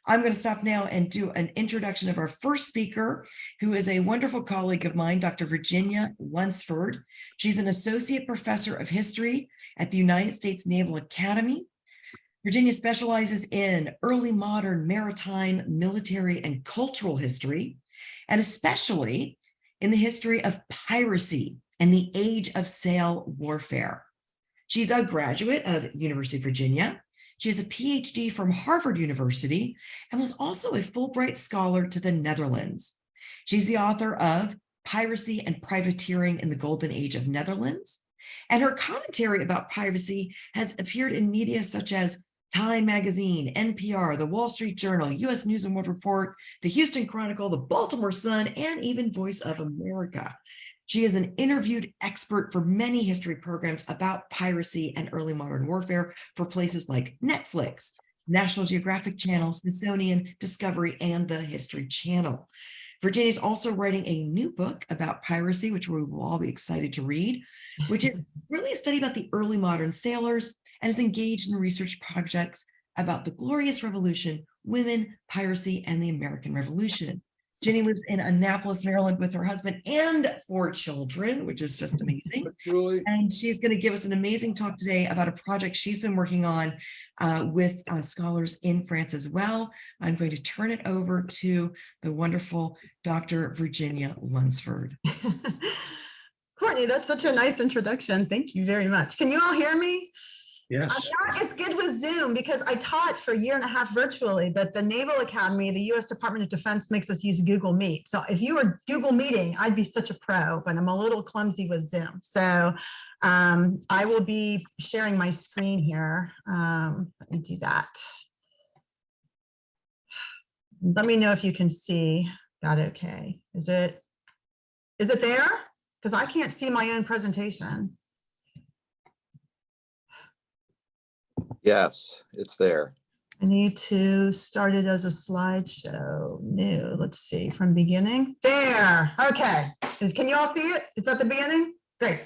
I'm going to stop now and do an introduction of our first speaker, who is a wonderful colleague of mine, Dr. Virginia Lunsford. She's an associate professor of history at the United States Naval Academy. Virginia specializes in early modern maritime, military, and cultural history, and especially in the history of piracy and the age of sail warfare. She's a graduate of University of Virginia. She has a PhD from Harvard University and was also a Fulbright Scholar to the Netherlands. She's the author of Piracy and Privateering in the Golden Age of Netherlands, and her commentary about piracy has appeared in media such as Time Magazine, NPR, the Wall Street Journal, U.S. News and World Report, the Houston Chronicle, the Baltimore Sun, and even Voice of America. She is an interviewed expert for many history programs about piracy and early modern warfare for places like Netflix, National Geographic Channel, Smithsonian, Discovery, and the History Channel. Virginia is also writing a new book about piracy, which we will all be excited to read, which is really a study about the early modern sailors, and is engaged in research projects about the Glorious Revolution, women, piracy, and the American Revolution. Jenny lives in Annapolis, Maryland with her husband and 4 children, which is just amazing. Julie. And she's going to give us an amazing talk today about a project she's been working on with scholars in France as well. I'm going to turn it over to the wonderful Dr. Virginia Lunsford. Courtney, that's such a nice introduction. Thank you very much. Can you all hear me? Yes. It's good with Zoom because I taught for a year and a half virtually, but the Naval Academy, the U.S. Department of Defense makes us use Google Meet. So if you were Google Meeting, I'd be such a pro, but I'm a little clumsy with Zoom. So I will be sharing my screen here. Let me do that. Let me know if you can see that okay. Is it there? Because I can't see my own presentation. Yes, it's there. I need to start it as a slideshow. New, let's see, from beginning. There, okay. Can you all see it? It's at the beginning? Great.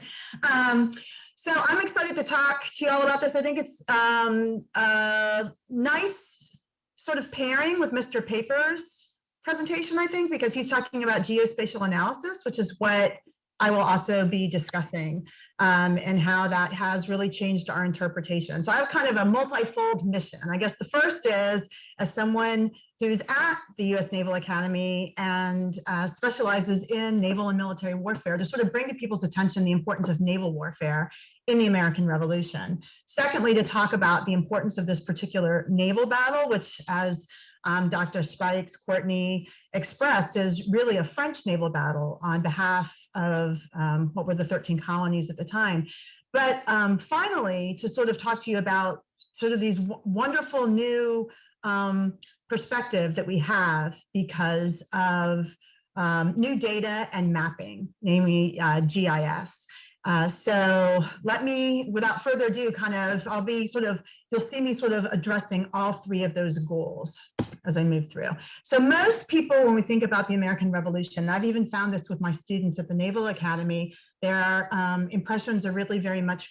So I'm excited to talk to you all about this. I think it's a nice sort of pairing with Mr. Paper's presentation, I think, because he's talking about geospatial analysis, which is what I will also be discussing, and how that has really changed our interpretation. So I have kind of a multi-fold mission. I guess the first is, as someone who's at the U.S. Naval Academy and specializes in naval and military warfare, to sort of bring to people's attention the importance of naval warfare in the American Revolution. Secondly, to talk about the importance of this particular naval battle, which, as Dr. Spikes, Courtney expressed, is really a French naval battle on behalf of what were the 13 colonies at the time. But finally, to sort of talk to you about sort of these wonderful new perspective that we have because of new data and mapping, namely GIS. So let me, without further ado, I'll be sort of, you'll see me sort of addressing all 3 of those goals as I move through. So most people, when we think about the American Revolution, and I've even found this with my students at the Naval Academy, their impressions are really very much,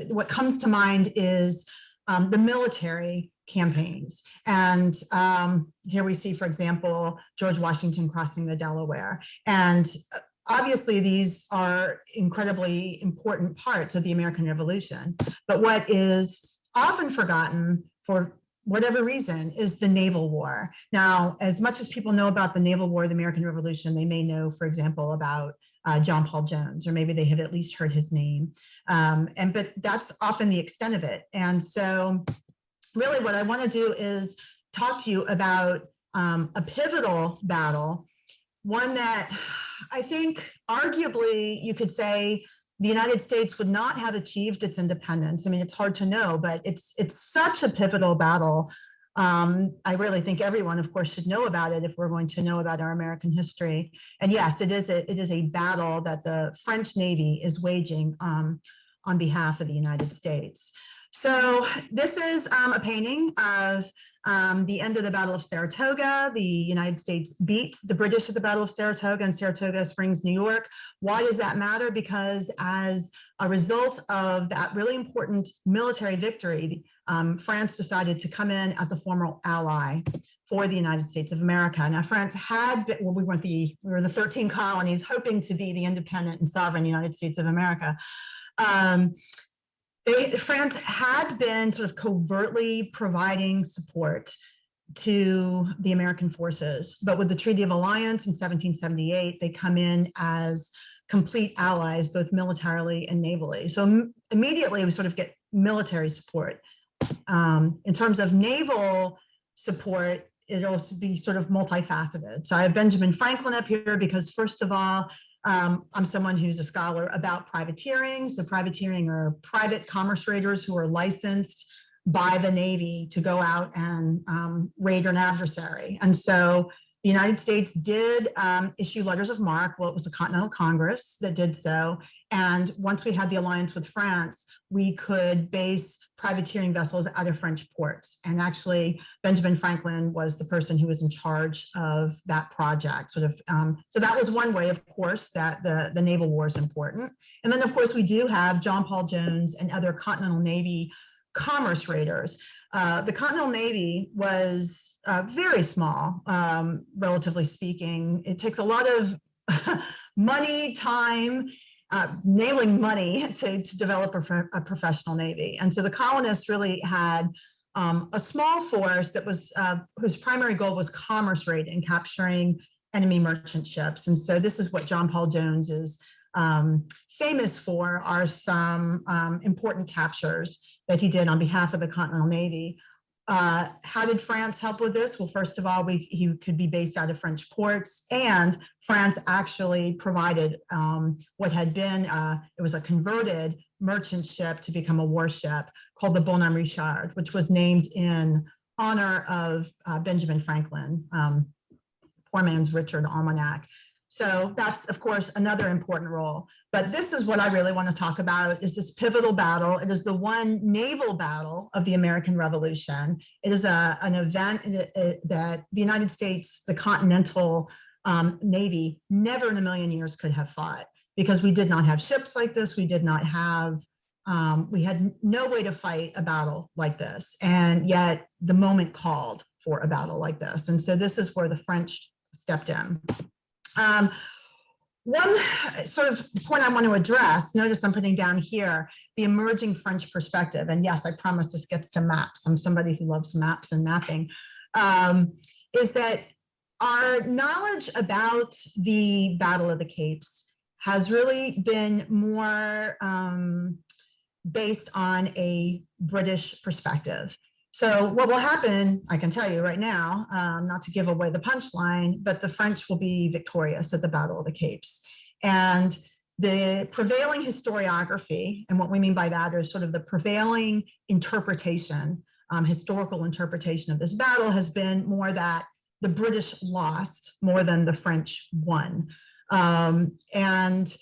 what comes to mind is the military campaigns. And here we see, for example, George Washington crossing the Delaware. And obviously, these are incredibly important parts of the American Revolution. But what is often forgotten, for whatever reason, is the naval war. Now, as much as people know about the naval war of the American Revolution, they may know, for example, about John Paul Jones, or maybe they have at least heard his name. But that's often the extent of it. And so really what I want to do is talk to you about a pivotal battle, one that I think arguably you could say the United States would not have achieved its independence. I mean, it's hard to know, but it's such a pivotal battle. I really think everyone, of course, should know about it if we're going to know about our American history. And yes, it is a battle that the French Navy is waging on behalf of the United States. So this is a painting of the end of the Battle of Saratoga. The United States beats the British at the Battle of Saratoga and Saratoga Springs, New York. Why does that matter? Because as a result of that really important military victory, France decided to come in as a formal ally for the United States of America. Now, France had been, well, we were the 13 colonies hoping to be the independent and sovereign United States of America. France had been sort of covertly providing support to the American forces, but with the Treaty of Alliance in 1778, they come in as complete allies, both militarily and navally. So immediately we sort of get military support. In terms of naval support, it'll be sort of multifaceted. So I have Benjamin Franklin up here because, first of all, I'm someone who's a scholar about privateering. So privateering are private commerce raiders who are licensed by the Navy to go out and raid an adversary. And so the United States did issue letters of marque. Well, it was the Continental Congress that did so. And once we had the alliance with France, we could base privateering vessels out of French ports. And actually, Benjamin Franklin was the person who was in charge of that project. So that was one way, of course, that the naval war is important. And then, of course, we do have John Paul Jones and other Continental Navy commerce raiders. The Continental Navy was very small, relatively speaking. It takes a lot of money, time, nailing money to develop a professional Navy. And so the colonists really had a small force that was whose primary goal was commerce raiding, capturing enemy merchant ships. And so this is what John Paul Jones is famous for, are some important captures that he did on behalf of the Continental Navy. How did France help with this? Well, first of all, he could be based out of French ports, and France actually provided what had been, it was a converted merchant ship to become a warship called the Bonhomme Richard, which was named in honor of Benjamin Franklin, poor man's Richard Almanac. So that's, of course, another important role. But this is what I really want to talk about, is this pivotal battle. It is the one naval battle of the American Revolution. It is an event that the United States, the Continental Navy, never in a million years could have fought, because we did not have ships like this. We did not have, we had no way to fight a battle like this. And yet the moment called for a battle like this. And so this is where the French stepped in. One sort of point I want to address, notice I'm putting down here, the emerging French perspective. And yes, I promise this gets to maps. I'm somebody who loves maps and mapping, is that our knowledge about the Battle of the Capes has really been more based on a British perspective. So what will happen, I can tell you right now, not to give away the punchline, but the French will be victorious at the Battle of the Capes. And the prevailing historiography, and what we mean by that is sort of the prevailing interpretation, historical interpretation of this battle, has been more that the British lost more than the French won. And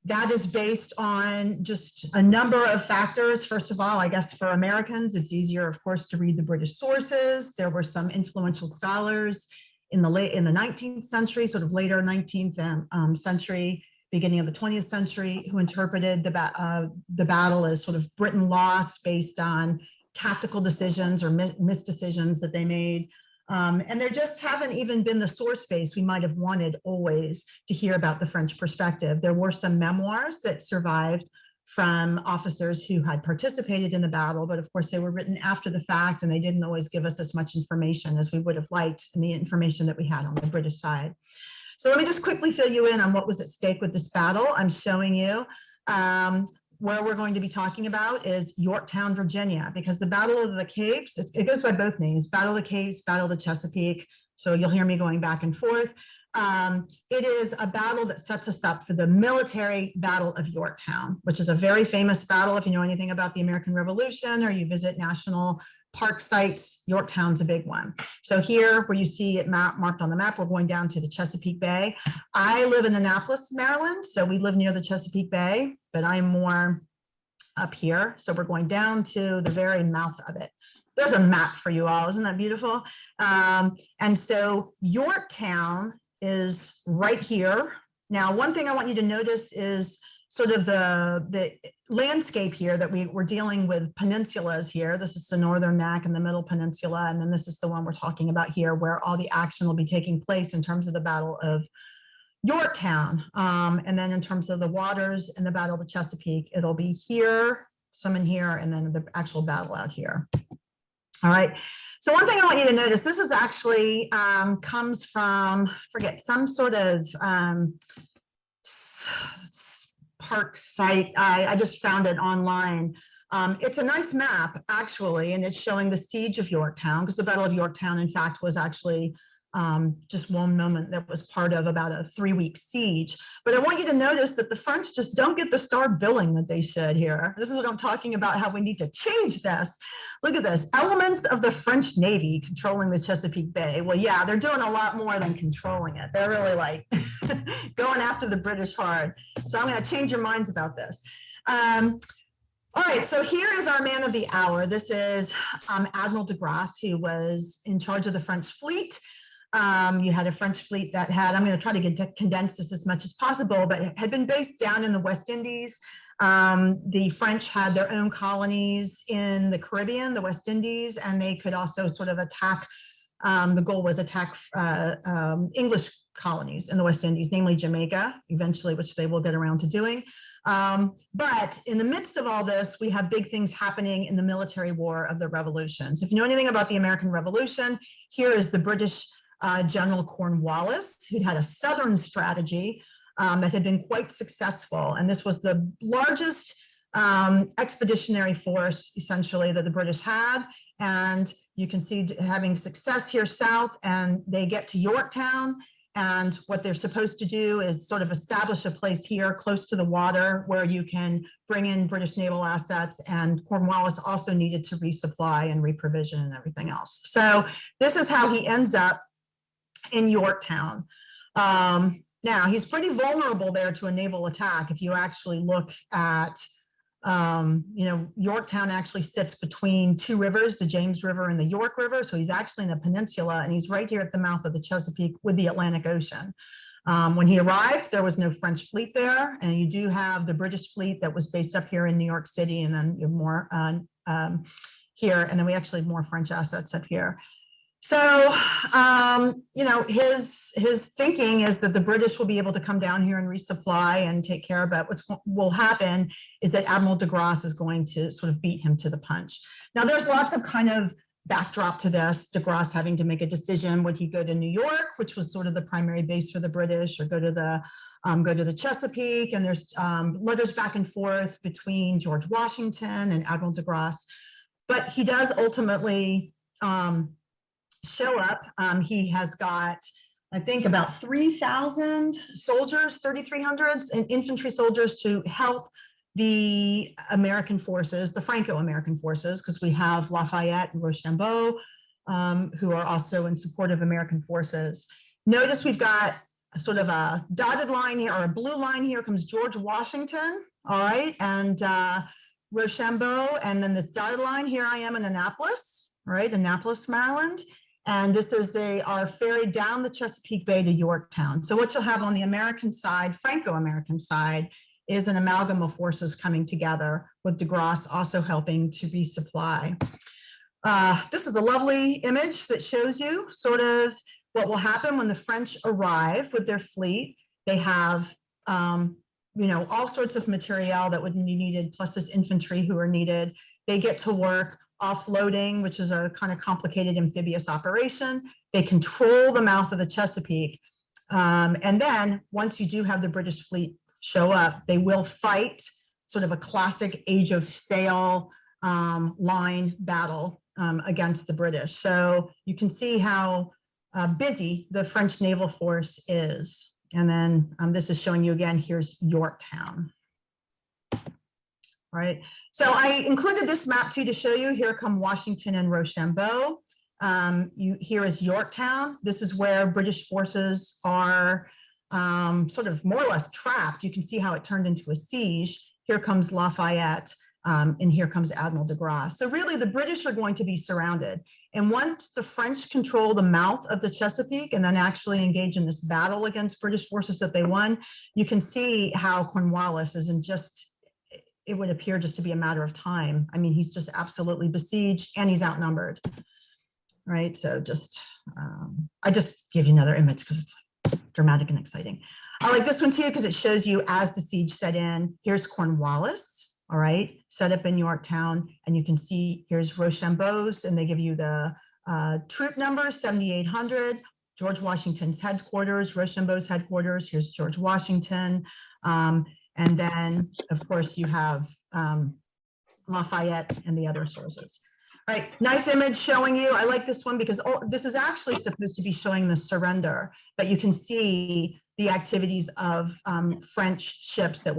that is based on just a number of factors. First of all, I guess for Americans, it's easier, of course, to read the British sources. There were some influential scholars in the 19th century, sort of later 19th century, beginning of the 20th century, who interpreted the battle as sort of Britain lost based on tactical decisions or misdecisions that they made. And there just haven't even been the source base we might have wanted always to hear about the French perspective. There were some memoirs that survived from officers who had participated in the battle, but of course they were written after the fact, and they didn't always give us as much information as we would have liked in the information that we had on the British side. So let me just quickly fill you in on what was at stake with this battle. I'm showing you where we're going to be talking about is Yorktown, Virginia, because the Battle of the Capes, it goes by both names, Battle of the Capes, Battle of the Chesapeake. So you'll hear me going back and forth. It is a battle that sets us up for the military Battle of Yorktown, which is a very famous battle. If you know anything about the American Revolution or you visit national park sites, Yorktown's a big one. So here, where you see it marked on the map, we're going down to the Chesapeake Bay. I live in Annapolis, Maryland, so we live near the Chesapeake Bay, but I'm more up here. So we're going down to the very mouth of it. there's a map for you all. Isn't that beautiful? And so Yorktown is right here. Now, one thing I want you to notice is sort of the landscape here that we're dealing with peninsulas here. This is the northern neck and the middle peninsula. And then this is the one we're talking about here, where all the action will be taking place in terms of the Battle of Yorktown. And then in terms of the waters and the Battle of the Chesapeake, it'll be here, some in here, and then the actual battle out here. All right. So one thing I want you to notice, this is actually comes from, forget, some sort of park site. I just found it online. It's a nice map, actually, and it's showing the siege of Yorktown, because the Battle of Yorktown, in fact, was actually just one moment that was part of about a 3-week siege. But I want you to notice that the French just don't get the star billing that they should here. This is what I'm talking about, how we need to change this. Look at this, elements of the French Navy controlling the Chesapeake Bay. Well, yeah, they're doing a lot more than controlling it. They're really like going after the British hard. So I'm going to change your minds about this. All right, so here is our man of the hour. This is Admiral de Grasse, who was in charge of the French fleet. You had a French fleet that had, I'm going to try to condense this as much as possible, but had been based down in the West Indies. The French had their own colonies in the Caribbean, the West Indies, and they could also sort of attack, the goal was attack English colonies in the West Indies, namely Jamaica, eventually, which they will get around to doing. But in the midst of all this, we have big things happening in the military war of the Revolution. So if you know anything about the American Revolution, here is the British General Cornwallis, who'd had a Southern strategy that had been quite successful. And this was the largest expeditionary force, essentially, that the British had. And you can see having success here south, and they get to Yorktown. And what they're supposed to do is sort of establish a place here close to the water where you can bring in British naval assets. And Cornwallis also needed to resupply and reprovision and everything else. So this is how he ends up in Yorktown. Now, he's pretty vulnerable there to a naval attack. If you actually look at, you know, Yorktown actually sits between two rivers, the James River and the York River. So he's actually in a peninsula, and he's right here at the mouth of the Chesapeake with the Atlantic Ocean. When he arrived, there was no French fleet there, and you do have the British fleet that was based up here in New York City, and then you have more here, and then we actually have more French assets up here. So, you know, his thinking is that the British will be able to come down here and resupply and take care of it. What will happen is that Admiral de Grasse is going to sort of beat him to the punch. Now, there's lots of kind of backdrop to this, de Grasse having to make a decision. Would he go to New York, which was sort of the primary base for the British, or go to the Chesapeake? And there's letters back and forth between George Washington and Admiral de Grasse. But he does ultimately show up. He has got, I think, about 3,000 soldiers, 3,300 infantry soldiers to help the American forces, the Franco-American forces, because we have Lafayette and Rochambeau, who are also in support of American forces. Notice we've got a sort of a dotted line here, or a blue line here comes George Washington, all right, and Rochambeau, and then this dotted line, here I am in Annapolis, right, Annapolis, Maryland. And this is our ferry down the Chesapeake Bay to Yorktown. So what you'll have on the American side, Franco-American side, is an amalgam of forces coming together, with de Grasse also helping to resupply. This is a lovely image that shows you sort of what will happen when the French arrive with their fleet. They have, you know, all sorts of material that would be needed, plus this infantry who are needed. They get to work offloading, which is a kind of complicated amphibious operation. They control the mouth of the Chesapeake. And then once you do have the British fleet show up, they will fight sort of a classic age of sail line battle against the British. So you can see how busy the French naval force is. And then this is showing you again, here's Yorktown. Right, so I included this map too to show you. Here come Washington and Rochambeau. Here is Yorktown. This is where British forces are sort of more or less trapped. You can see how it turned into a siege. Here comes Lafayette. And here comes Admiral de Grasse. So really the British are going to be surrounded. And once the French control the mouth of the Chesapeake and then actually engage in this battle against British forces that they won, you can see how Cornwallis isn't just, it would appear just to be a matter of time. I mean, he's just absolutely besieged and he's outnumbered, right? So just, I just give you another image because it's dramatic and exciting. I like this one too because it shows you as the siege set in. Here's Cornwallis, all right, set up in Yorktown, and you can see here's Rochambeau's, and they give you the troop number 7,800. George Washington's headquarters, Rochambeau's headquarters. Here's George Washington, and then of course you have Lafayette and the other sources. Right, nice image showing you. I like this one because this is actually supposed to be showing the surrender, but you can see the activities of French ships that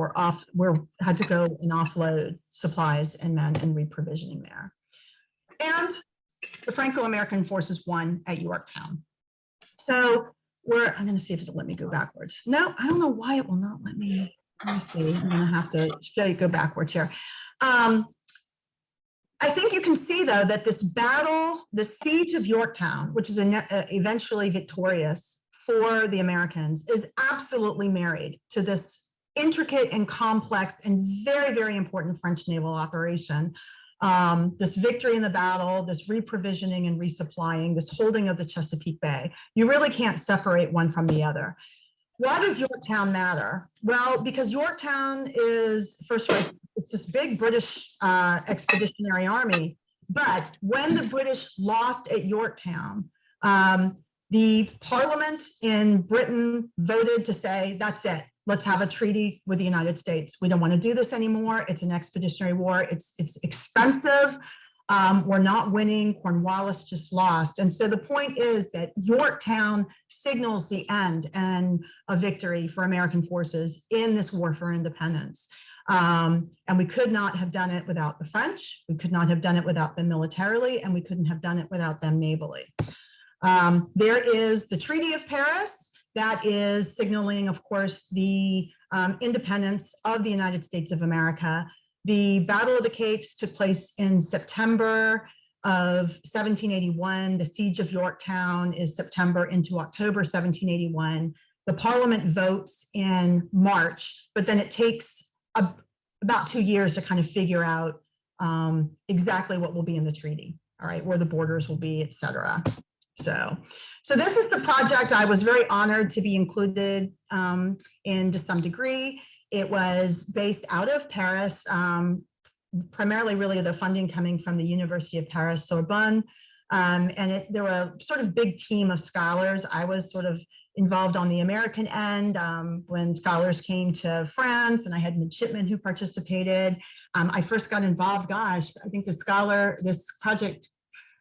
had to go and offload supplies and men and reprovisioning there. And the Franco-American forces won at Yorktown. So I'm going to see if it'll let me go backwards. No, I don't know why it will not let me. Let me see. I'm going to have to show you go backwards here. I think you can see, though, that this battle, the siege of Yorktown, which is eventually victorious for the Americans, is absolutely married to this intricate and complex and very, very important French naval operation. This victory in the battle, this reprovisioning and resupplying, this holding of the Chesapeake Bay. You really can't separate one from the other. Why does Yorktown matter? Well, because Yorktown is, first of all, it's this big British expeditionary army. But when the British lost at Yorktown, the Parliament in Britain voted to say, that's it. Let's have a treaty with the United States. We don't want to do this anymore. It's an expeditionary war. It's expensive. We're not winning. Cornwallis just lost. And so the point is that Yorktown signals the end and a victory for American forces in this war for independence. And we could not have done it without the French. We could not have done it without them militarily, and we couldn't have done it without them navally. There is the Treaty of Paris that is signaling, of course, the independence of the United States of America. The Battle of the Capes took place in September of 1781. The Siege of Yorktown is September into October 1781. The Parliament votes in March, but then it takes about 2 years to kind of figure out exactly what will be in the treaty, all right, where the borders will be, et cetera. So this is the project. I was very honored to be included in to some degree. It was based out of Paris, primarily really the funding coming from the University of Paris, Sorbonne. And there were a sort of big team of scholars. I was sort of involved on the American end when scholars came to France, and I had midshipmen who participated. I first got involved, gosh, I think this project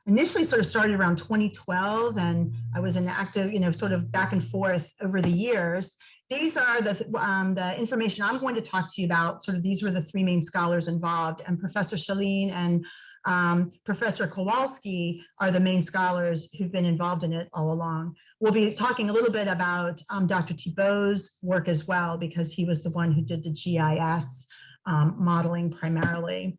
initially sort of started around 2012, and I was an active, sort of back and forth over the years. These are the information I'm going to talk to you about. Sort of these were the three main scholars involved, and Professor Shaleen and Professor Kowalski are the main scholars who've been involved in it all along. We'll be talking a little bit about Dr. Thibault's work as well, because he was the one who did the GIS modeling primarily.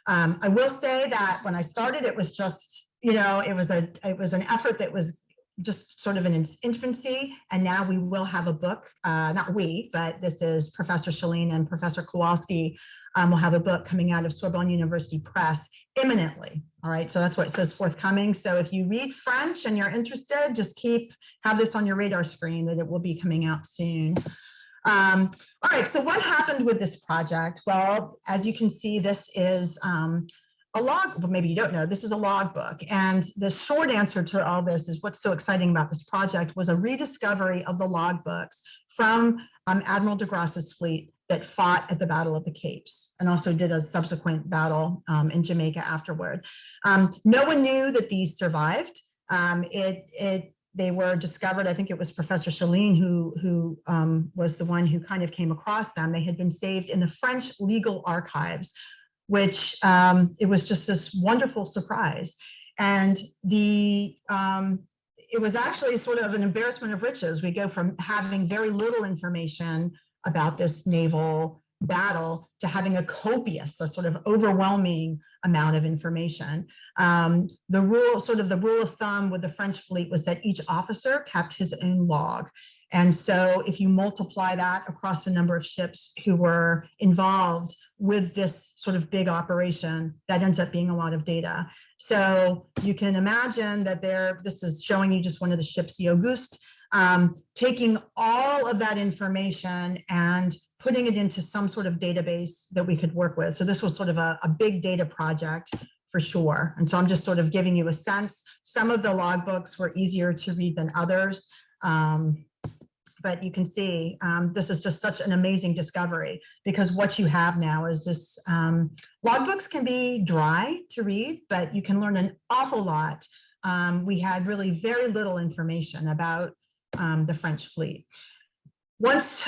I will say that when I started, it was just, it was an effort that was just sort of in its infancy, and now we will have a book, not we, but this is Professor Shaleen and Professor Kowalski will have a book coming out of Sorbonne University Press imminently, all right? So that's what it says, forthcoming. So if you read French and you're interested, just have this on your radar screen that it will be coming out soon. All right, so what happened with this project? Well, as you can see, this is a log, well, maybe you don't know, this is a logbook. And the short answer to all this is what's so exciting about this project was a rediscovery of the logbooks from Admiral de Grasse's fleet that fought at the Battle of the Capes and also did a subsequent battle in Jamaica afterward. No one knew that these survived. They were discovered, I think it was Professor Shaleen who was the one who kind of came across them. They had been saved in the French legal archives, which it was just this wonderful surprise. And it was actually sort of an embarrassment of riches. We go from having very little information about this naval battle to having a copious, a sort of overwhelming amount of information. The rule of thumb with the French fleet was that each officer kept his own log. And so if you multiply that across the number of ships who were involved with this sort of big operation, that ends up being a lot of data. So you can imagine that this is showing you just one of the ships, the Auguste, taking all of that information and putting it into some sort of database that we could work with. So this was sort of a big data project for sure. And so I'm just sort of giving you a sense. Some of the logbooks were easier to read than others. But you can see this is just such an amazing discovery, because what you have now is this, logbooks can be dry to read, but you can learn an awful lot. We had really very little information about the French fleet. Once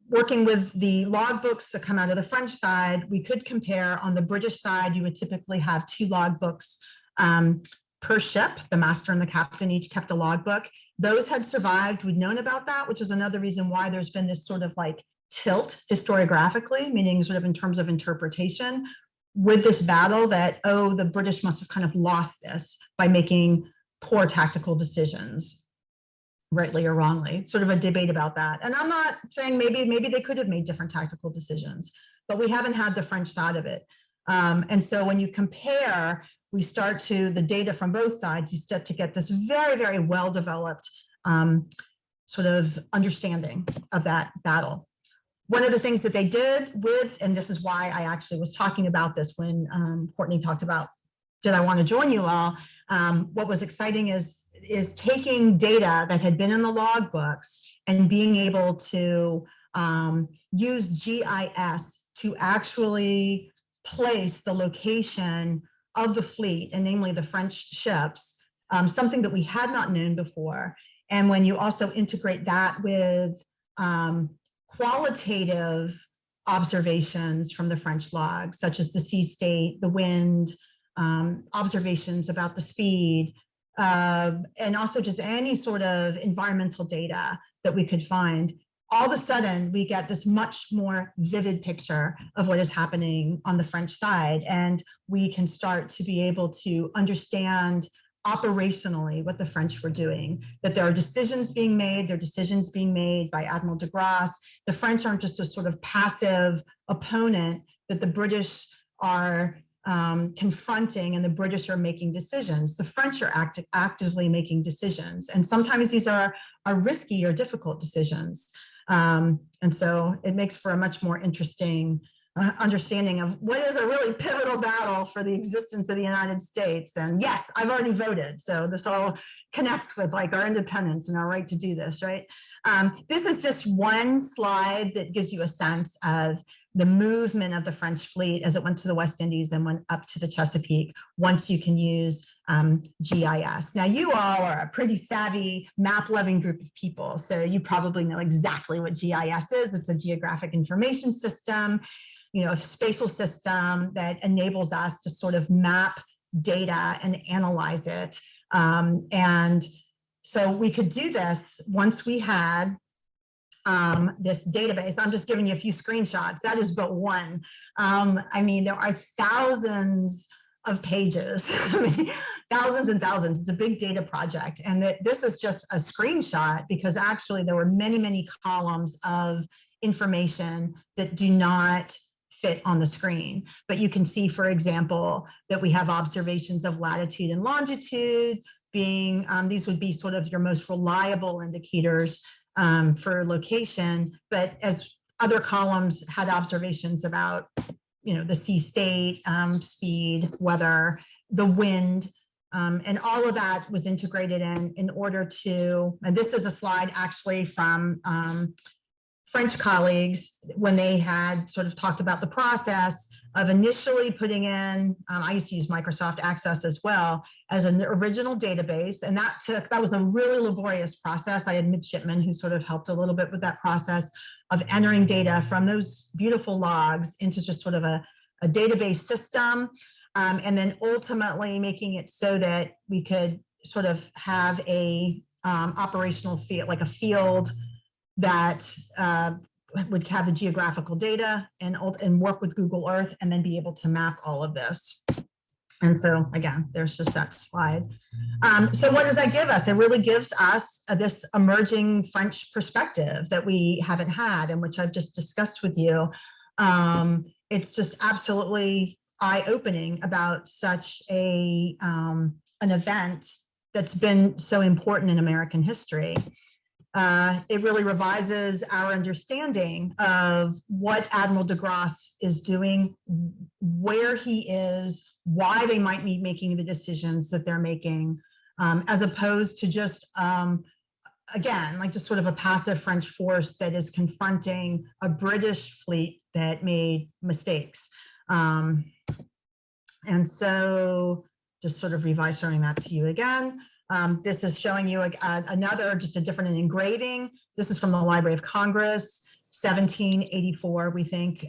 working with the logbooks that come out of the French side, we could compare. On the British side, you would typically have 2 logbooks per ship. The master and the captain each kept a logbook. Those had survived. We'd known about that, which is another reason why there's been this sort of like tilt historiographically, meaning sort of in terms of interpretation with this battle, that, oh, the British must have kind of lost this by making poor tactical decisions, rightly or wrongly. Sort of a debate about that. And I'm not saying maybe they could have made different tactical decisions, but we haven't had the French side of it. And so when you compare, we start to the data from both sides, you start to get this very, very well-developed sort of understanding of that battle. One of the things that they did with, and this is why I actually was talking about this when Courtney talked about, did I want to join you all? What was exciting is taking data that had been in the logbooks and being able to use GIS to actually place the location of the fleet, and namely the French ships, something that we had not known before. And when you also integrate that with qualitative observations from the French logs, such as the sea state, the wind, observations about the speed, and also just any sort of environmental data that we could find, all of a sudden we get this much more vivid picture of what is happening on the French side. And we can start to be able to understand operationally what the French were doing, that there are decisions being made, there are decisions being made by Admiral de Grasse. The French aren't just a sort of passive opponent that the British are confronting, and the British are making decisions. The French are actively making decisions. And sometimes these are risky or difficult decisions. And so it makes for a much more interesting understanding of what is a really pivotal battle for the existence of the United States. And yes, I've already voted. So this all connects with like our independence and our right to do this, right? This is just one slide that gives you a sense of the movement of the French fleet as it went to the West Indies and went up to the Chesapeake, once you can use GIS. Now, you all are a pretty savvy map-loving group of people, so you probably know exactly what GIS is. It's a geographic information system, you know, a spatial system that enables us to sort of map data and analyze it. And so we could do this once we had this database. I'm just giving you a few screenshots. That is but one. I mean, there are thousands of pages, I mean, thousands and thousands. It's a big data project. And this is just a screenshot because actually there were many, many columns of information that do not fit on the screen. But you can see, for example, that we have observations of latitude and longitude being, these would be sort of your most reliable indicators for location, but as other columns had observations about, you know, the sea state, speed, weather, the wind, and all of that was integrated in order to, and this is a slide actually from French colleagues when they had sort of talked about the process of initially putting in, I used to use Microsoft Access as well as an original database. And that was a really laborious process. I had midshipmen who sort of helped a little bit with that process of entering data from those beautiful logs into just sort of a database system. And then ultimately making it so that we could sort of have a operational field, like a field that would have the geographical data and work with Google Earth and then be able to map all of this. And so again, there's just that slide. So what does that give us? It really gives us this emerging French perspective that we haven't had, and which I've just discussed with you. It's just absolutely eye-opening about such an event that's been so important in American history. It really revises our understanding of what Admiral de Grasse is doing, where he is, why they might be making the decisions that they're making, as opposed to just, again, like just sort of a passive French force that is confronting a British fleet that made mistakes. And so just sort of revising that to you again. This is showing you another, just a different engraving. This is from the Library of Congress, 1784, we think,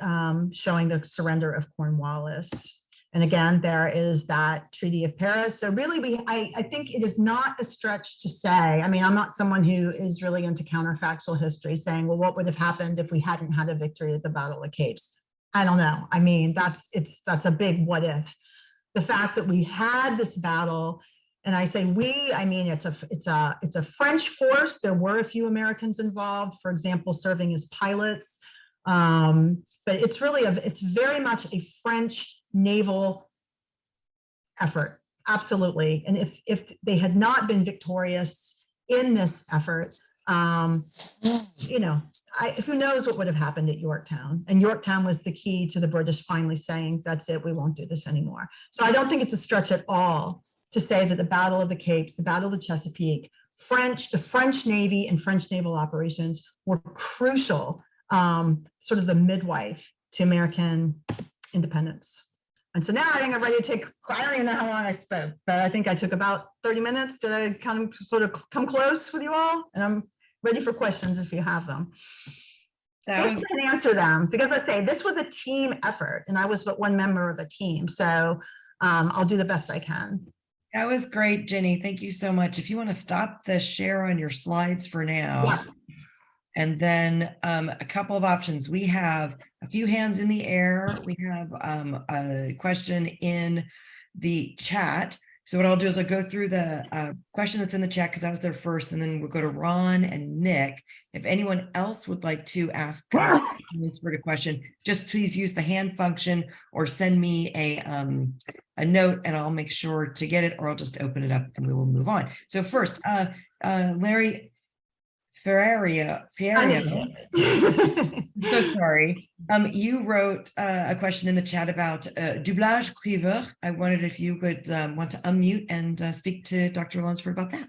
showing the surrender of Cornwallis. And again, there is that Treaty of Paris. So really, I think it is not a stretch to say, I mean, I'm not someone who is really into counterfactual history saying, well, what would have happened if we hadn't had a victory at the Battle of Capes? I don't know. I mean, that's a big what if. The fact that we had this battle, and I say we, I mean, it's a French force. There were a few Americans involved, for example, serving as pilots. But it's really, it's very much a French naval effort, absolutely. And if they had not been victorious in this effort, you know, who knows what would have happened at Yorktown. And Yorktown was the key to the British finally saying, that's it, we won't do this anymore. So I don't think it's a stretch at all to say that the Battle of the Capes, the Battle of the Chesapeake, the French Navy and French naval operations were crucial, sort of the midwife to American independence. And so now I think I'm ready to take, I don't even know how long I spoke, but I think I took about 30 minutes. Did I kind of sort of come close with you all? And I'm ready for questions if you have them. I can answer them, because I say this was a team effort and I was but one member of a team. So I'll do the best I can. That was great, Jenny. Thank you so much. If you want to stop the share on your slides for now. Yeah. And then a couple of options. We have a few hands in the air. We have a question in the chat. So what I'll do is I'll go through the question that's in the chat because that was there first, and then we'll go to Ron and Nick. If anyone else would like to ask Lunsford a question, just please use the hand function or send me a note and I'll make sure to get it, or I'll just open it up and we will move on. So first, Larry Ferrario, so sorry. You wrote a question in the chat about doublage cuivre. I wondered if you would want to unmute and speak to Dr. Lunsford about that.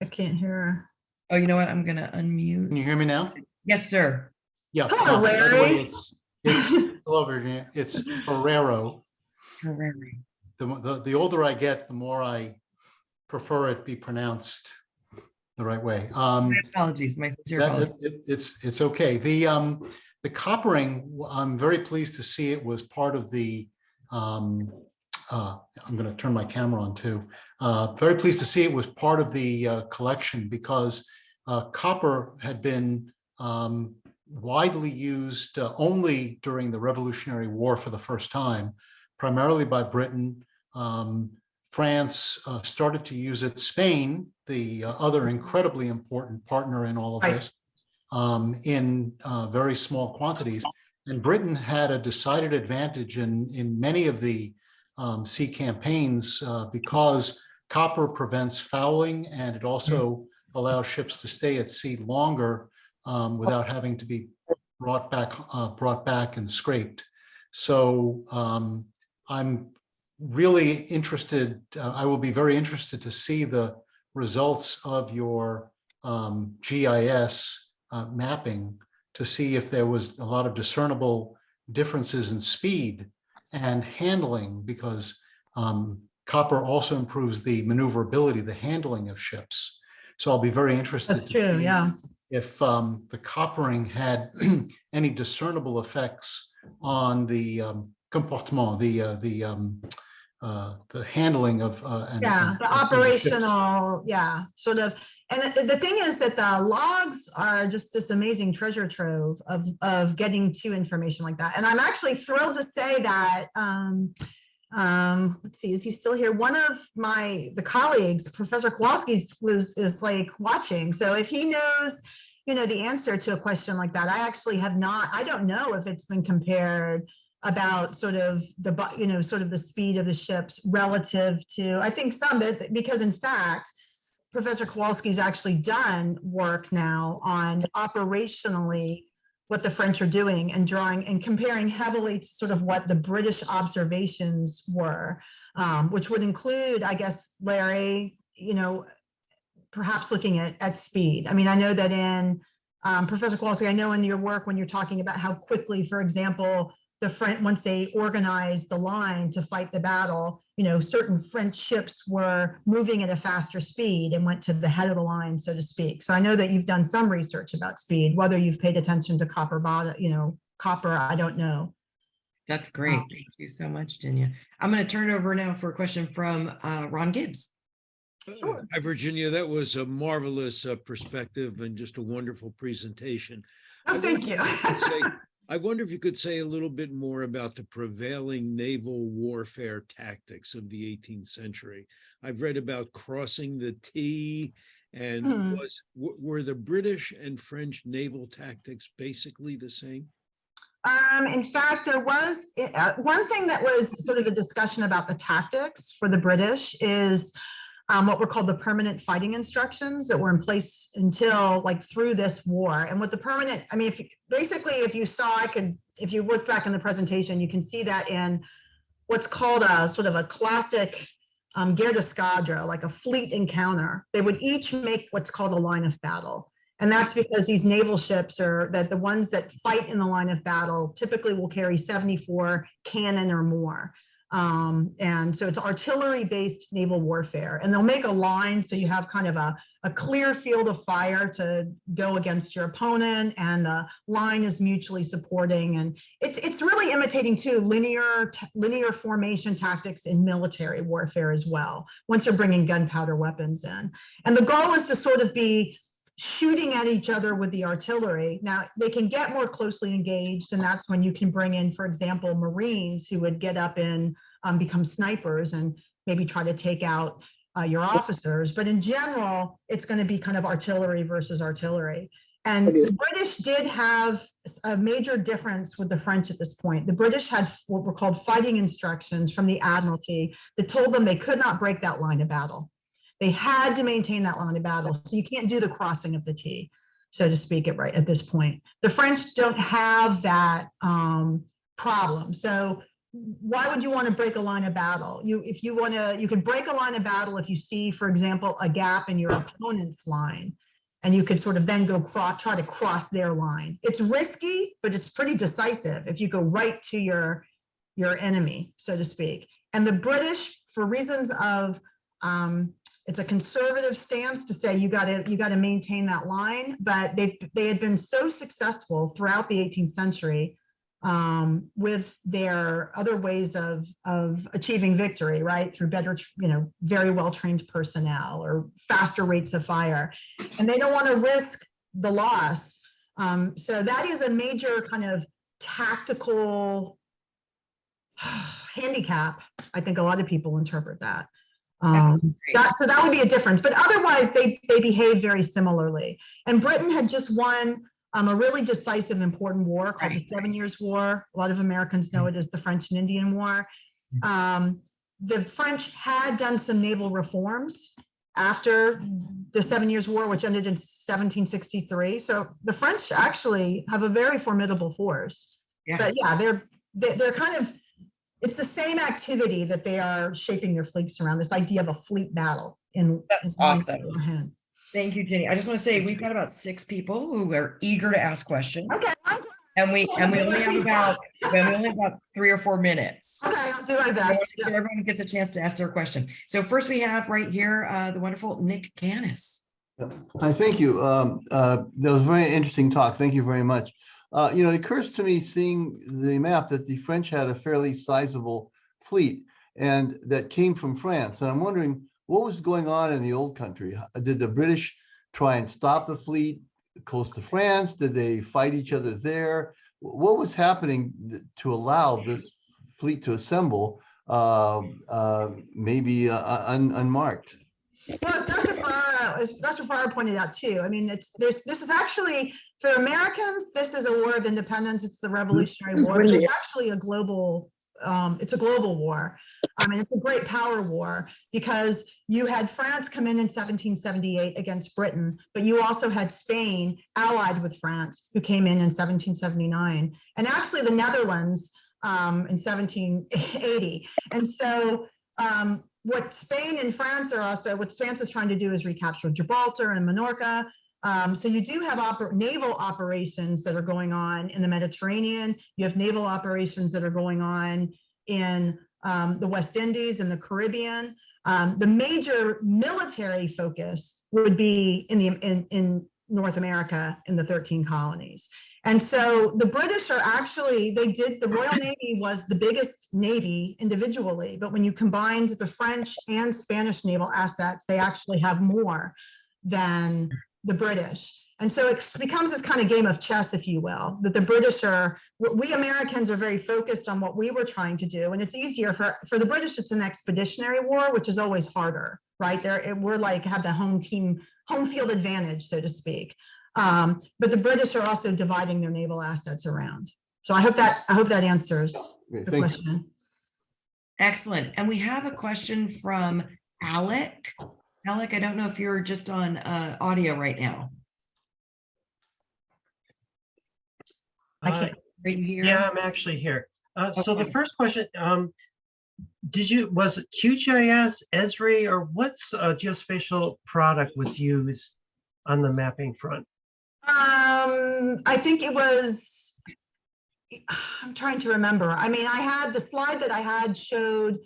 I can't hear her. Oh, you know what? I'm going to unmute. Can you hear me now? Yes, sir. Yeah. Hello, By the way, Larry. it's hello, Virginia. It's Ferrero. Ferrari. The older I get, the more I prefer it be pronounced the right way. My apologies, my sincere apologies. It's okay. The coppering, I'm very pleased to see it was part of the. I'm going to turn my camera on too. Very pleased to see it was part of the collection, because copper had been widely used only during the Revolutionary War for the first time, primarily by Britain. France started to use it. Spain, the other incredibly important partner in all of this, in very small quantities. And Britain had a decided advantage in many of the sea campaigns because copper prevents fouling, and it also allows ships to stay at sea longer without having to be brought back and scraped. So I'm really interested. I will be very interested to see the results of your GIS mapping to see if there was a lot of discernible differences in speed and handling, because copper also improves the maneuverability, the handling of ships. So I'll be very interested. That's true, yeah. If the coppering had any discernible effects on the comportement, the handling of Yeah, the of the ships. operational, yeah, sort of. And the thing is that the logs are just this amazing treasure trove of getting to information like that. And I'm actually thrilled to say that, let's see, is he still here? One of the colleagues, Professor Kowalski, is like watching. So if he knows, the answer to a question like that, I actually have not, I don't know if it's been compared about sort of the speed of the ships relative to, I think some, because in fact, Professor Kowalski's actually done work now on operationally what the French are doing and drawing and comparing heavily to sort of what the British observations were, which would include, I guess, Larry, perhaps looking at speed. I mean, I know that in Professor Kowalski, I know in your work when you're talking about how quickly, for example, the French, once they organized the line to fight the battle, certain French ships were moving at a faster speed and went to the head of the line, so to speak. So I know that you've done some research about speed, whether you've paid attention to copper, I don't know. That's great. Thank you so much, Dinya. I'm going to turn it over now for a question from Ron Gibbs. Sure. Hi, Virginia. That was a marvelous perspective and just a wonderful presentation. Oh, thank you. I wonder if you could say a little bit more about the prevailing naval warfare tactics of the 18th century. I've read about crossing the T, and were the British and French naval tactics basically the same? In fact, there was one thing that was sort of a discussion about the tactics for the British is what were called the permanent fighting instructions that were in place until through this war. And with the permanent, I mean, if you look back in the presentation, you can see that in what's called a sort of a classic guerre d'escadre, like a fleet encounter. They would each make what's called a line of battle. And that's because these naval ships are the ones that fight in the line of battle typically will carry 74 cannon or more. And so it's artillery-based naval warfare, and they'll make a line so you have kind of a clear field of fire to go against your opponent, and the line is mutually supporting, and it's really imitating too linear formation tactics in military warfare as well, once you're bringing gunpowder weapons in. And the goal is to sort of be shooting at each other with the artillery. Now, they can get more closely engaged, and that's when you can bring in, for example, Marines who would get up and become snipers and maybe try to take out your officers. But in general, it's going to be kind of artillery versus artillery. And the British did have a major difference with the French at this point. The British had what were called fighting instructions from the Admiralty that told them they could not break that line of battle. They had to maintain that line of battle. So you can't do the crossing of the T, so to speak, at this point. The French don't have that problem. So why would you want to break a line of battle? You could break a line of battle if you see, for example, a gap in your opponent's line, and you could sort of then go try to cross their line. It's risky, but it's pretty decisive if you go right to your enemy, so to speak. And the British, for reasons of it's a conservative stance to say you got to maintain that line, but they had been so successful throughout the 18th century with their other ways of achieving victory, right, through better, very well trained personnel or faster rates of fire, and they don't want to risk the loss. So that is a major kind of tactical handicap. I think a lot of people interpret that. So that would be a difference, but otherwise they behave very similarly. And Britain had just won a really decisive, important war called the 7 Years' War. A lot of Americans know it as the French and Indian War. The French had done some naval reforms after the 7 Years' War, which ended in 1763. So the French actually have a very formidable force. Yeah. But yeah, they're kind of, it's the same activity that they are shaping their fleets around, this idea of a fleet battle. That's awesome. Thank you, Jenny. I just want to say we've got about 6 people who are eager to ask questions. Okay. And we only have about 3 or 4 minutes. Okay, I'll do my best. So everyone gets a chance to ask their question. So first we have right here the wonderful Nick Canis. Hi, thank you. That was a very interesting talk. Thank you very much. It occurs to me, seeing the map, that the French had a fairly sizable fleet. and that came from France. And I'm wondering what was going on in the old country. Did the British try and stop the fleet close to France? Did they fight each other there? What was happening to allow this fleet to assemble, maybe unmarked? Well, as Dr. Farrar pointed out too, I mean, this is actually, for Americans, this is a war of independence. It's the Revolutionary War. But it's actually a global, it's a global war. I mean, it's a great power war because you had France come in 1778 against Britain, but you also had Spain allied with France, who came in 1779, and actually the Netherlands in 1780. And so what Spain and France are also, what France is trying to do is recapture Gibraltar and Minorca. So you do have naval operations that are going on in the Mediterranean. You have naval operations that are going on in the West Indies and the Caribbean. The major military focus would be in North America in the 13 colonies. And so the British are actually, the Royal Navy was the biggest navy individually, but when you combined the French and Spanish naval assets, they actually have more than the British. And so it becomes this kind of game of chess, if you will, that the British we Americans are very focused on what we were trying to do. And it's easier for the British, it's an expeditionary war, which is always harder, right? We're like, have the home field advantage, so to speak. But the British are also dividing their naval assets around. So I hope that answers the question. Excellent. And we have a question from Alec. Alec, I don't know if you're just on audio right now. I can't right here. Yeah, I'm actually here. So the first question, was it QGIS, Esri, or what's geospatial product was used on the mapping front? I think it was, I'm trying to remember. I mean, I had the slide that I had showed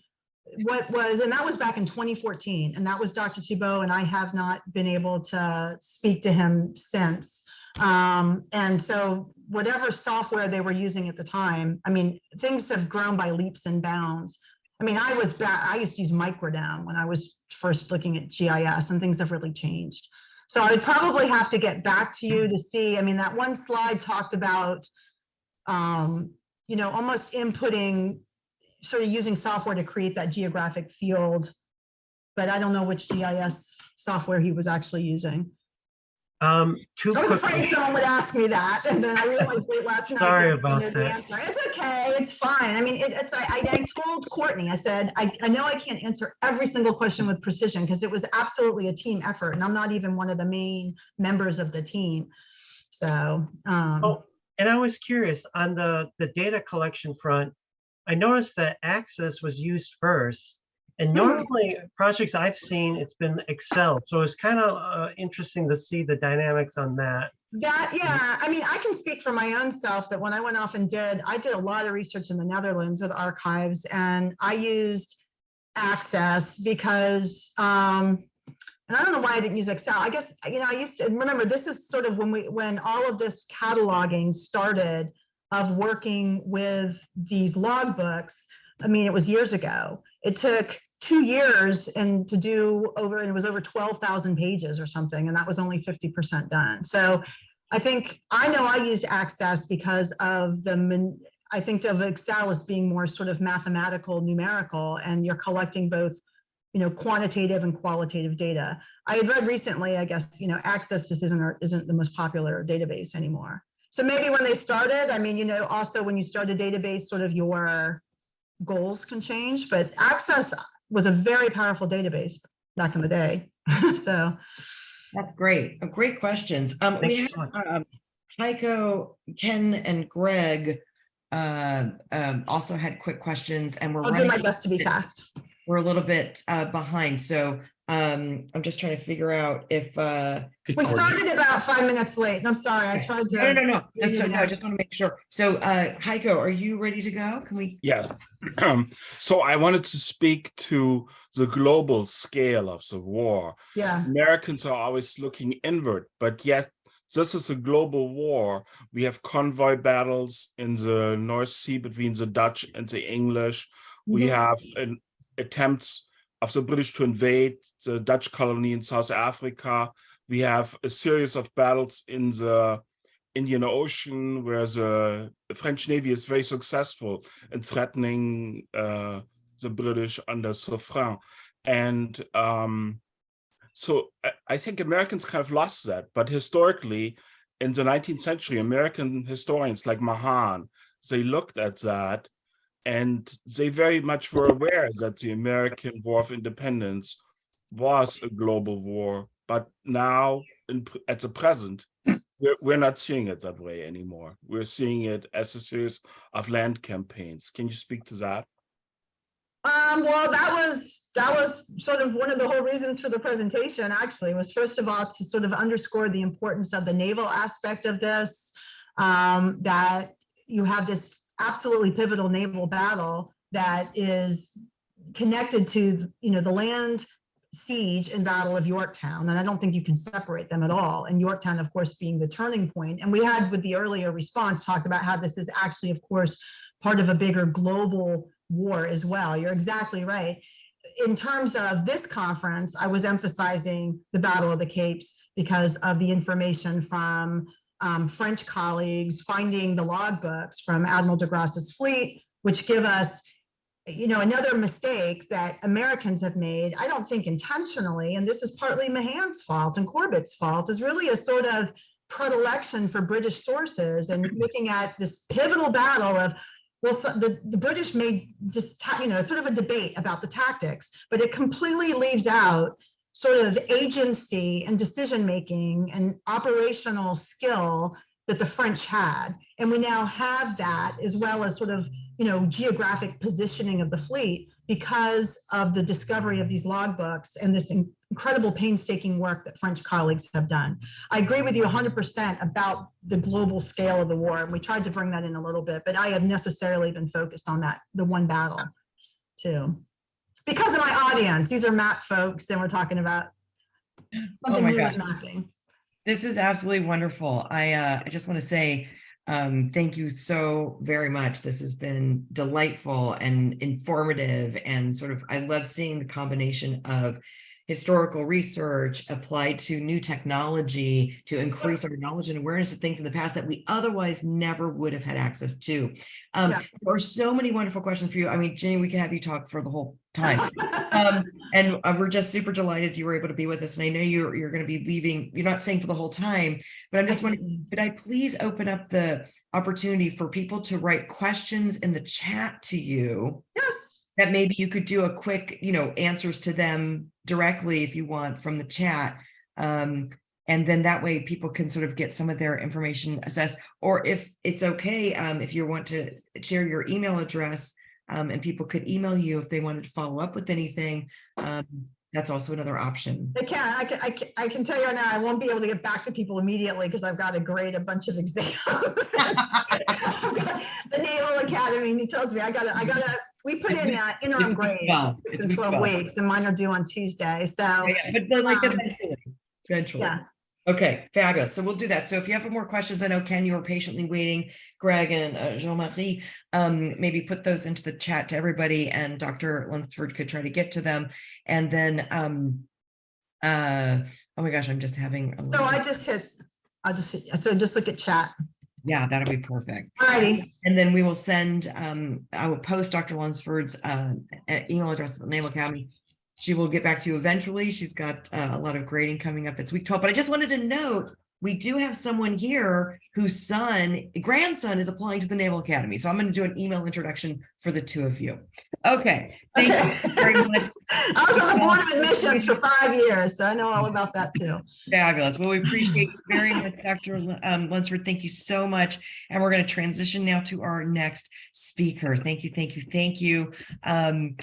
what was, and that was back in 2014, and that was Dr. Thibault, and I have not been able to speak to him since. And so whatever software they were using at the time, I mean, things have grown by leaps and bounds. I mean, I used to use Microdome when I was first looking at GIS, and things have really changed. So I'd probably have to get back to you to see. I mean, that one slide talked about, you know, almost inputting, sort of using software to create that geographic field, but I don't know which GIS software he was actually using. I was afraid someone would ask me that, and then I realized late last night. Sorry about that. Answer. It's okay, it's fine. I mean, I told Courtney, I said, I know I can't answer every single question with precision because it was absolutely a team effort, and I'm not even one of the main members of the team. So. Oh, and I was curious on the data collection front. I noticed that Access was used first. And normally projects I've seen, it's been Excel. So it's kind of interesting to see the dynamics on that. Yeah, I mean, I can speak for my own self that when I went off and I did a lot of research in the Netherlands with archives, and I used Access because, and I don't know why I didn't use Excel. I guess, you know, I used to remember, this is sort of when all of this cataloging started of working with these logbooks. I mean, it was years ago. It took 2 years and to do it was over 12,000 pages or something, and that was only 50% done. So I know I used Access because of I think of Excel as being more sort of mathematical, numerical, and you're collecting both, you know, quantitative and qualitative data. I had read recently, I guess, you know, Access just isn't the most popular database anymore. So maybe when they started, I mean, you know, also when you start a database, sort of your goals can change, but Access was a very powerful database back in the day. So that's great. Great questions. We have Heiko, Ken, and Greg also had quick questions, and I'll do my best to be fast. We're a little bit behind, so I'm just trying to figure out if we started about 5 minutes late. I'm sorry, I tried to. No. I just want to make sure. So Heiko, are you ready to go? Can we? Yeah. So I wanted to speak to the global scale of the war. Yeah. Americans are always looking inward, but yet this is a global war. We have convoy battles in the North Sea between the Dutch and the English. We have attempts of the British to invade the Dutch colony in South Africa. We have a series of battles in the Indian Ocean, where the French Navy is very successful in threatening the British under Suffren. And so I think Americans kind of lost that. But historically, in the 19th century, American historians like Mahan, they looked at that and they very much were aware that the American War of Independence was a global war. But now, at the present, we're not seeing it that way anymore. We're seeing it as a series of land campaigns. Can you speak to that? Well, that was sort of one of the whole reasons for the presentation, actually, was first of all to sort of underscore the importance of the naval aspect of this, that you have this absolutely pivotal naval battle that is connected to, the land siege and battle of Yorktown. And I don't think you can separate them at all. And Yorktown, of course, being the turning point. And we had, with the earlier response, talked about how this is actually, of course, part of a bigger global war as well. You're exactly right. In terms of this conference, I was emphasizing the Battle of the Capes because of the information from French colleagues, finding the logbooks from Admiral de Grasse's fleet, which give us, another mistake that Americans have made, I don't think intentionally, and this is partly Mahan's fault and Corbett's fault, is really a sort of predilection for British sources and looking at this pivotal battle of, well, so the British made just, it's sort of a debate about the tactics, but it completely leaves out sort of agency and decision-making and operational skill that the French had. And we now have that, as well as sort of, geographic positioning of the fleet because of the discovery of these logbooks and this incredible painstaking work that French colleagues have done. I agree with you 100% about the global scale of the war. And we tried to bring that in a little bit, but I have necessarily been focused on that, the one battle too. Because of my audience, these are map folks and we're talking about something new with mapping. This is absolutely wonderful. I just want to say thank you so very much. This has been delightful and informative, and sort of, I love seeing the combination of historical research applied to new technology to increase our knowledge and awareness of things in the past that we otherwise never would have had access to. There are so many wonderful questions for you. I mean, Jenny, we can have you talk for the whole time. And we're just super delighted you were able to be with us. And I know you're going to be leaving. You're not staying for the whole time, but I'm just wondering, could I please open up the opportunity for people to write questions in the chat to you? Yes. That maybe you could do a quick, answers to them directly if you want from the chat. And then that way people can sort of get some of their information assessed, or if it's okay, if you want to share your email address, and people could email you if they wanted to follow up with anything. That's also another option. I can tell you now, I won't be able to get back to people immediately because I've got to grade a bunch of exams. The Naval Academy, he tells me I gotta, we put in interim grades in 12 weeks, and mine are due on Tuesday. So, but like eventually. Yeah. Okay, fabulous. So we'll do that. So if you have more questions, I know Ken, you were patiently waiting, Greg and Jean-Marie, maybe put those into the chat to everybody, and Dr. Lunsford could try to get to them. And then, oh my gosh, I'm just having a little. So just look at chat. Yeah, that'll be perfect. All righty. And then we will send, I will post Dr. Lunsford's email address at the Naval Academy. She will get back to you eventually. She's got a lot of grading coming up. It's week 12, but I just wanted to note, we do have someone here whose grandson is applying to the Naval Academy. So I'm going to do an email introduction for the two of you. Okay. Thank you very much. I was on the board of admissions for 5 years, so I know all about that too. Fabulous. Well, we appreciate you very much, Dr. Lunsford. Thank you so much. And we're going to transition now to our next speaker. Thank you.